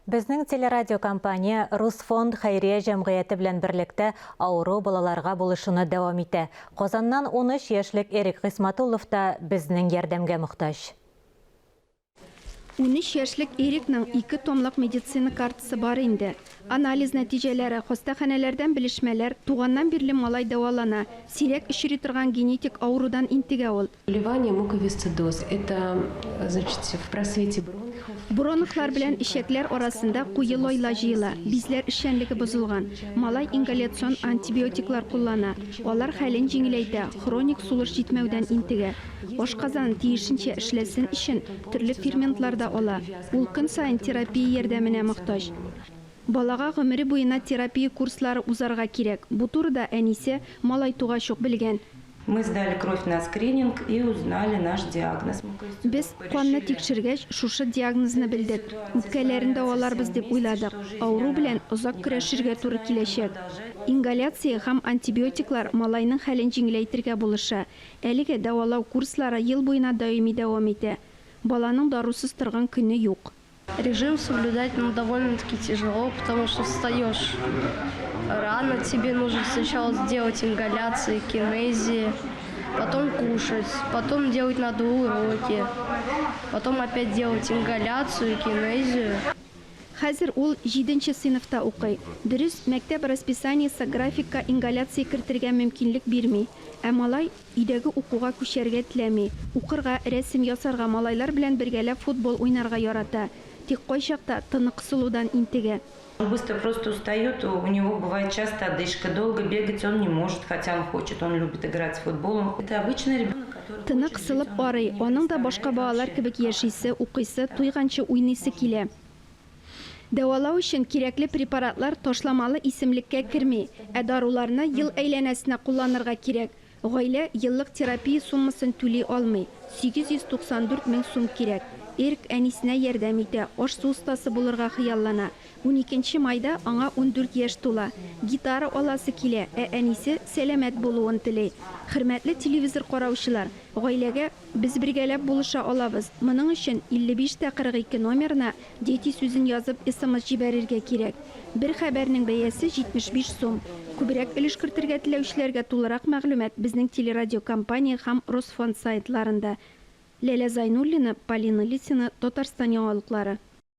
Безнең телерадиокомпания Русфонд Хайрия җәмгыяте белән берлектә авыру балаларга булышуны дәвам итә. Казаннан 13 яшьлек Эрик Гыйсматуллов та безнең ярдәмгә мохтаҗ. 13 яшьлек Эрикның 2 томлык медицина картасы бар инде. Анализ нәтиҗәләре, хастаханәләрдән белешмәләр, туганнан бирле малай дәвалана. Сирәк очрый торган генетик аурудан интегә ул. Заболевание муковисцидоз. Это, значит, в просвете бронхов. Бронхлар белән ишәкләр арасында куе лайла җыела. Бизләр эшчәнлеге бозылган. Малай ингаляцион антибиотиклар куллана. Алар хәлен җиңеләйтә, хроник сулыш җитмәүдән интегә. Ашказан тиешенчә эшләсен өчен төрле ферментлар да ала. Ул көн сайын терапия ярдәменә мохтаҗ. Балага гомере буена терапия курслары узарга кирәк. Бу турыда әнисе малай тугач ук белгән. Мы сдали кровь на скрининг и узнали наш диагноз. Без канны тикшергәч, шушы диагнозны белдек. Үпкәләрен дәваларбыз дип уйладык. Ауру белән озак көрәшергә туры киләчәк. Ингаляция һәм антибиотиклар малайның хәлен җиңеләйтергә булыша. Әлегә дәвалау курслары ел буена даими дәвам итә. Баланың дарусыз торган көне юк. Режим соблюдать довольно-таки тяжело, потому что встаешь рано, тебе нужно сначала сделать ингаляции, кинезии, потом кушать, потом делать надо уроки, потом опять делать ингаляцию, кинезию. Хәзер ул 7нче сыйныфта укый. Дөрес, мәктәп расписаниесе графикка ингаляция кертергә мөмкинлек бирми. Ә малай өйдәге укуга күчәргә теләми. Укырга, рәсем ясарга, малайлар белән бергәләп футбол уйнарга ярата. Тик кайчакта тыны кысылудан интегә. Он быстро просто устает, у него бывает часто одышка, долго бегать он не может, хотя он хочет, он любит играть в футбол. Это обычный ребенок, который... Тыны кысылып арый, аның да башка балалар кебек яшисе, укыйсы, туйганчы уйныйсы килә. Дәвалау өчен кирәкле препаратлар ташламалы исемлеккә керми, ә даруларны ел әйләнәсенә кулланырга кирәк. Гаилә еллык терапия суммасын түли алмый. 894 мең сум кирәк. Эрик әнисенә ярдәм итә, аш-су устасы булырга хыяллана. 12 майда аңа 14 яшь тула. Гитара аласы килә, ә әнисе сәламәт булуын тели. Хөрмәтле телевизор караучылар, гаиләгә без бергәләп булыша алабыз. Моның өчен 55-42 номерына дети сүзен язып SMS җибәрергә кирәк. Бер хәбәрнең бәясе 75 сум. Күбрәк өлеш кертергә теләүчеләргә тулырак мәгълүмат безнең телерадиокомпания һәм Росфонд сайтларында. Ләлә Зайнуллина, Полина Лисина, Татарстан яңалыклары.